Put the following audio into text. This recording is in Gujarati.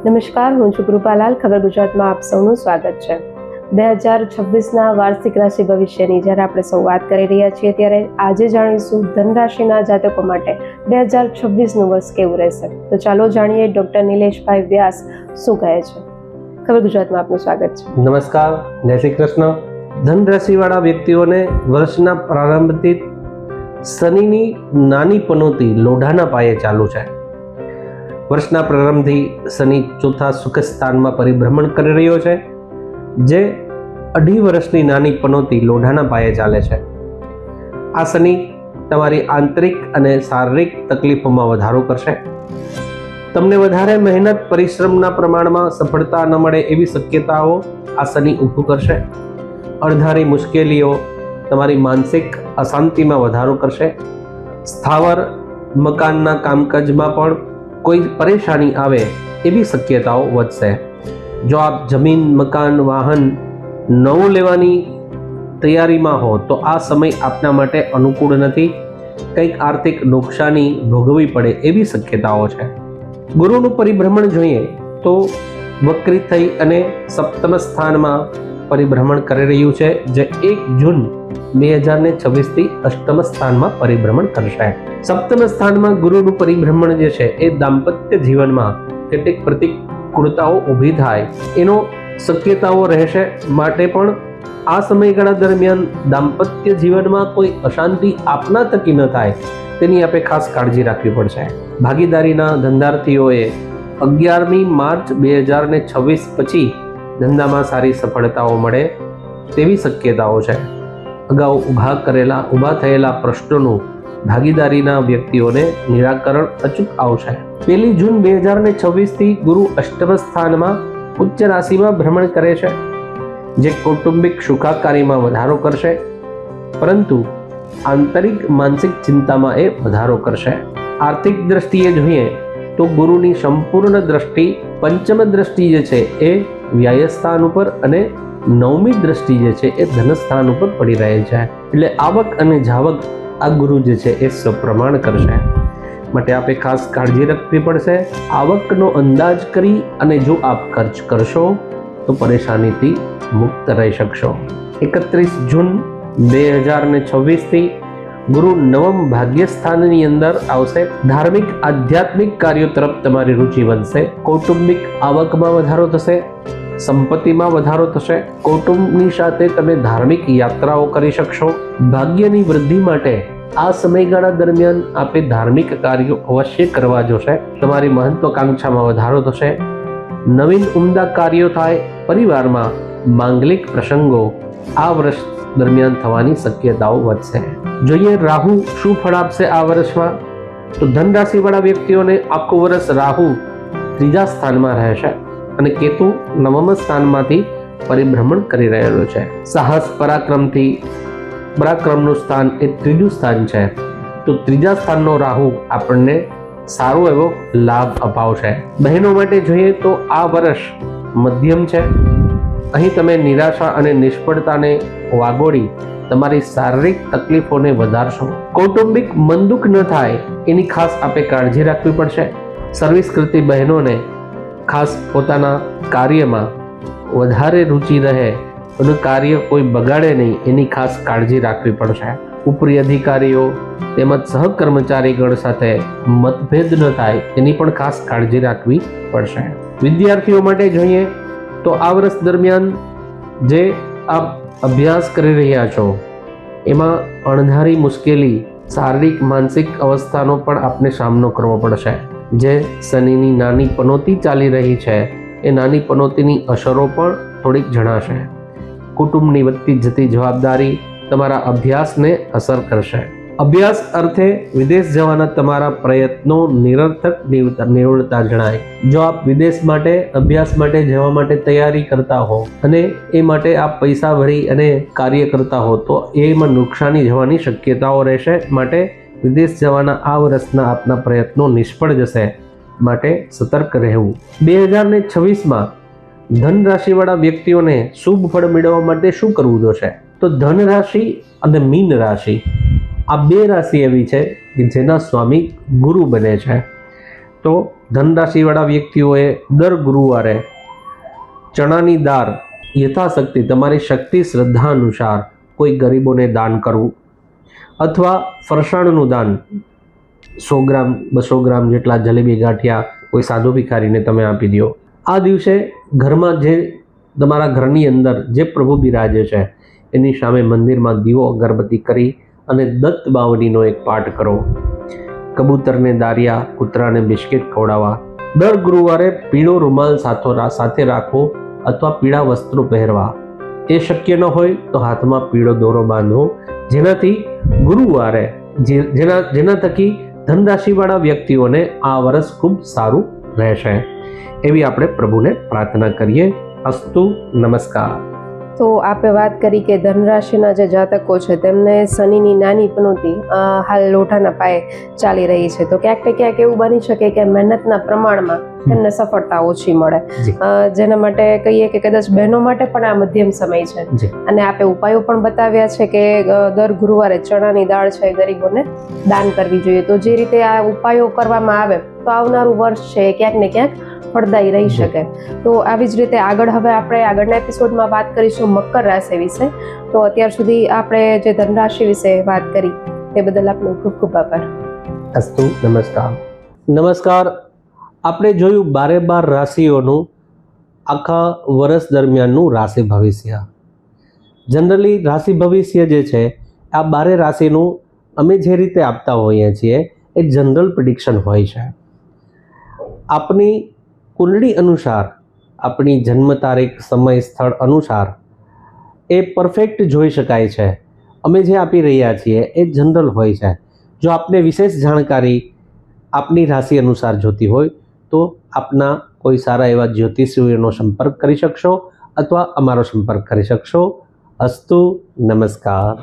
નમસ્કાર, હું છું કૃપાલાલ. ખબર ગુજરાતમાં આપ સૌનું સ્વાગત છે. 2026ના વાર્ષિક રાશિ ભવિષ્યની જ્યારે આપણે સૌ વાત કરી રહ્યા છીએ ત્યારે આજે જાણીશું ધન રાશિના જાતકો માટે 2026નું વર્ષ કેવું રહેશે. તો ચાલો જાણીએ ડોક્ટર નિલેશભાઈ વ્યાસ શું કહે છે. ખબર ગુજરાતમાં આપનું સ્વાગત છે. નમસ્કાર, જય શ્રી કૃષ્ણ. ધન રાશિવાળા વ્યક્તિઓને વર્ષના પ્રારંભથી શનિની નાની પનોતી લોઢાના પાયે ચાલુ છે. વર્ષના પ્રારંભથી શનિ ચોથા સુખ સ્થાનમાં પરિભ્રમણ કરી રહ્યો છે, જે 2.5 વર્ષની નાની પનોતી લોઢાના પાયે ચાલે છે. આ શનિ તમારી આંતરિક અને શારીરિક તકલીફોમાં વધારો કરશે. તમને વધારે મહેનત પરિશ્રમના પ્રમાણમાં સફળતા ન મળે એવી શક્યતાઓ આ શનિ ઊભું કરશે. અણધારી મુશ્કેલીઓ તમારી માનસિક અશાંતિમાં વધારો કરશે. સ્થાવર મકાનના કામકાજમાં પણ કોઈ પરેશાની આવે એવી શક્યતાઓ વધશે. જો આપ જમીન, મકાન, વાહન નવું લેવાની તૈયારીમાં હો તો આ સમય આપના માટે અનુકૂળ નથી. કંઈક આર્થિક નુકસાની ભોગવવી પડે એવી શક્યતાઓ છે. ગુરુનું પરિભ્રમણ જોઈએ તો વક્રી થઈ અને સપ્તમ સ્થાનમાં પરિભ્રમણ કરી રહ્યું છે, જે 1 જૂન 2026થી અષ્ટમ સ્થાનમાં પરિભ્રમણ કરશે. સપ્તમ સ્થાનમાં ગુરુનું પરિભ્રમણ જે છે એ દાંપત્ય જીવનમાં કેટલીક પ્રતિકૂળતાઓ ઊભી થાય એનો શક્યતાઓ રહેશે. માટે પણ આ સમયગાળા દરમિયાન દાંપત્ય જીવનમાં કોઈ અશાંતિ આપના થકી ન થાય તેની આપણે ખાસ કાળજી રાખવી પડશે. ભાગીદારીના ધંધાર્થીઓએ 11મી માર્ચ 2026 પછી ધંધામાં સારી સફળતાઓ મળે તેવી શક્યતાઓ છે. અગાઉ ઊભા થયેલા પ્રશ્નોનું ભાગીદારીના વ્યક્તિઓને નિરાકરણ અચૂક આવશે. 1 જૂન 2026થી ગુરુ અષ્ટમ સ્થાનમાં ઉચ્ચ રાશિમાં ભ્રમણ કરે છે, જે કૌટુંબિક સુખાકારીમાં વધારો કરશે, પરંતુ આંતરિક માનસિક ચિંતામાં એ વધારો કરશે. આર્થિક દ્રષ્ટિએ જોઈએ તો ગુરુની સંપૂર્ણ દ્રષ્ટિ પંચમ દ્રષ્ટિ જે છે એ વ્યય સ્થાન ઉપર અને 9મી દ્રષ્ટિ જે છે એ ધન સ્થાન ઉપર પડી રહે છે. એટલે આવક અને જાવક આ ગુરુ જે છે એ સપ્રમાણ કરશે. માટે આપણે ખાસ કાળજી રાખવી પડશે. આવકનો અંદાજ કરી અને જો આપ ખર્ચ કરશો તો પરેશાનીથી મુક્ત રહી શકશો. 31 જૂન 2026થી ગુરુ નવમ ભાગ્ય સ્થાનની અંદર આવશે. ધાર્મિક આધ્યાત્મિક કાર્યો તરફ તમારી રુચિ વધશે. કૌટુંબિક આવકમાં વધારો થશે, સંપત્તિમાં વધારો થશે. કૌટુંબની સાથે તમે ધાર્મિક યાત્રાઓ કરી શકશો. ભાગ્યની વૃદ્ધિ માટે આ સમયગાળા દરમિયાન આપે ધાર્મિક કાર્યો અવશ્ય કરવા જોશે. તમારી મહત્વાકાંક્ષામાં વધારો થશે. નવીન ઉમદા કાર્યો થાય. પરિવારમાં માંગલિક પ્રસંગો આ વર્ષ દરમિયાન થવાની શક્યતાઓ વધશે. જોઈએ રાહુ શું ફળ આપશે આ વર્ષમાં, તો ધન રાશિવાળા વ્યક્તિઓને આખું વર્ષ રાહુ 3જા સ્થાનમાં રહેશે અને કેતુ 9મ સ્થાનમાંથી પરિભ્રમણ કરી રહેલો છે. સાહસ પરાક્રમનું સ્થાન એ 3જું સ્થાન છે, તો 3જા સ્થાનનો રાહુ આપણને સારો એવો લાભ અપાવશે. બહેનો માટે જોઈએ તો આ વર્ષ મધ્યમ છે. અહીં તમે નિરાશા અને નિષ્ફળતાને વાગોળી તમારી શારીરિક તકલીફોને વધારશો. કૌટુંબિક મનદુખ ન થાય એની ખાસ આપણે કાળજી રાખવી પડશે. સર્વિસ કરતી બહેનોને ખાસ પોતાના કાર્યમાં વધારે રુચિ રહે અને કાર્ય કોઈ બગાડે નહીં એની ખાસ કાળજી રાખવી પડશે. ઉપરી અધિકારીઓ તેમજ સહકર્મચારીગણ સાથે મતભેદ ન થાય એની પણ ખાસ કાળજી રાખવી પડશે. વિદ્યાર્થીઓ માટે જોઈએ તો આ વર્ષ દરમિયાન જે આપ અભ્યાસ કરી રહ્યા છો એમાં અણધારી મુશ્કેલી, શારીરિક માનસિક અવસ્થાનો પણ આપને સામનો કરવો પડશે. જે શનિની નાની પનોતી ચાલી રહી છે એ નાની પનોતીની અસરો પણ થોડીક જણાશે. કુટુંબની વધતી જતી જવાબદારી તમારા અભ્યાસને અસર કરશે. અભ્યાસ અર્થે વિદેશ જવાના તમારા પ્રયત્નો નિરર્થક નિવડતા જણાય. જો આપ વિદેશ માટે અભ્યાસ માટે જવા માટે તૈયારી કરતા હો અને એ માટે આપ પૈસા ભરી અને કાર્ય કરતા હો તો એમાં નુકસાની જવાની શક્યતાઓ રહેશે. માટે વિદેશ જવાના આ વર્ષના આપના પ્રયત્નો નિષ્ફળ જશે. માટે સતર્ક રહેવું. 2026માં ધન રાશિવાળા વ્યક્તિઓને શુભ ફળ મેળવવા માટે શું કરવું જોશે, તો ધન રાશિ અને મીન રાશિ આ 2 રાશિ એવી છે કે જેના સ્વામી ગુરુ બને છે. તો ધનરાશિવાળા વ્યક્તિઓએ દર ગુરુવારે ચણાની દાળ યથાશક્તિ તમારી શક્તિ શ્રદ્ધા અનુસાર કોઈ ગરીબોને દાન કરવું અથવા ફરસાણનું દાન 100 ગ્રામ 200 ગ્રામ જેટલા જલેબી ગાંઠિયા કોઈ સાધુ ભિખારીને તમે આપી દો. આ દિવસે ઘરમાં જે તમારા ઘરની અંદર જે પ્રભુ બિરાજે છે એની સામે મંદિરમાં દીવો અગરબત્તી કરી અને દત્ત બાવનીનો એક પાઠ કરો. કબૂતરને દારિયા, કૂતરાને બિસ્કિટ ખવડાવવા. દર ગુરુવારે પીળો રૂમાલ સાથે રાખવો અથવા પીળા વસ્ત્રો પહેરવા. એ શક્ય ન હોય તો હાથમાં પીળો દોરો બાંધવો, જેનાથી ગુરુવારે જેના થકી ધનરાશિવાળા વ્યક્તિઓને આ વર્ષ ખૂબ સારું રહેશે. એવી આપણે પ્રભુને પ્રાર્થના કરીએ. અસ્તુ. નમસ્કાર. તો આપે વાત કરી કે ધનરાશિના જે જાતકો છે તેમને શનિની નાની પનોતી હાલ લોઢાના પાયે ચાલી રહી છે. તો ક્યાંક ને ક્યાંક એવું બની શકે કે મહેનતના પ્રમાણમાં તેમને સફળતા ઓછી મળે, જેના માટે કહીએ કે કદાચ બહેનો માટે પણ આ મધ્યમ સમય છે. અને આપે ઉપાયો પણ બતાવ્યા છે કે દર ગુરુવારે ચણાની દાળ છે ગરીબોને દાન કરવી જોઈએ. તો જે રીતે આ ઉપાયો કરવામાં આવે તો આવનારું વર્ષ છે ક્યાંક ને ક્યાંક ફળદાયી રહી શકે. તો આવી જ રીતે હવે આપણે આગળના એપિસોડમાં વાત કરીશું મકર રાશિ વિશે. તો અત્યાર સુધી આપણે જે ધનરાશિ વિશે વાત કરી તે બદલ આપનો ખૂબ ખૂબ આભાર. અસ્તુ. નમસ્કાર. નમસ્કાર. આપણે જોયું 12 રાશિઓનું આખા વર્ષ દરમિયાનનું રાશિ ભવિષ્ય. જનરલી રાશિ ભવિષ્ય જે છે આ 12 રાશિનું અમે જે રીતે આપતા હોઈએ છીએ એ જનરલ પ્રિડિક્શન હોય છે. આપની કુંડળી અનુસાર, આપણી જન્મ તારીખ, સમય, સ્થળ અનુસાર એ પરફેક્ટ જોઈ શકાય છે. અમે જે આપી રહ્યા છીએ એ જનરલ હોય છે. જો આપને વિશેષ જાણકારી આપની રાશિ અનુસાર જોતી હોય તો આપના કોઈ સારા એવા જ્યોતિષીઓનો સંપર્ક કરી શકશો અથવા અમારો સંપર્ક કરી શકશો. અસ્તુ. નમસ્કાર.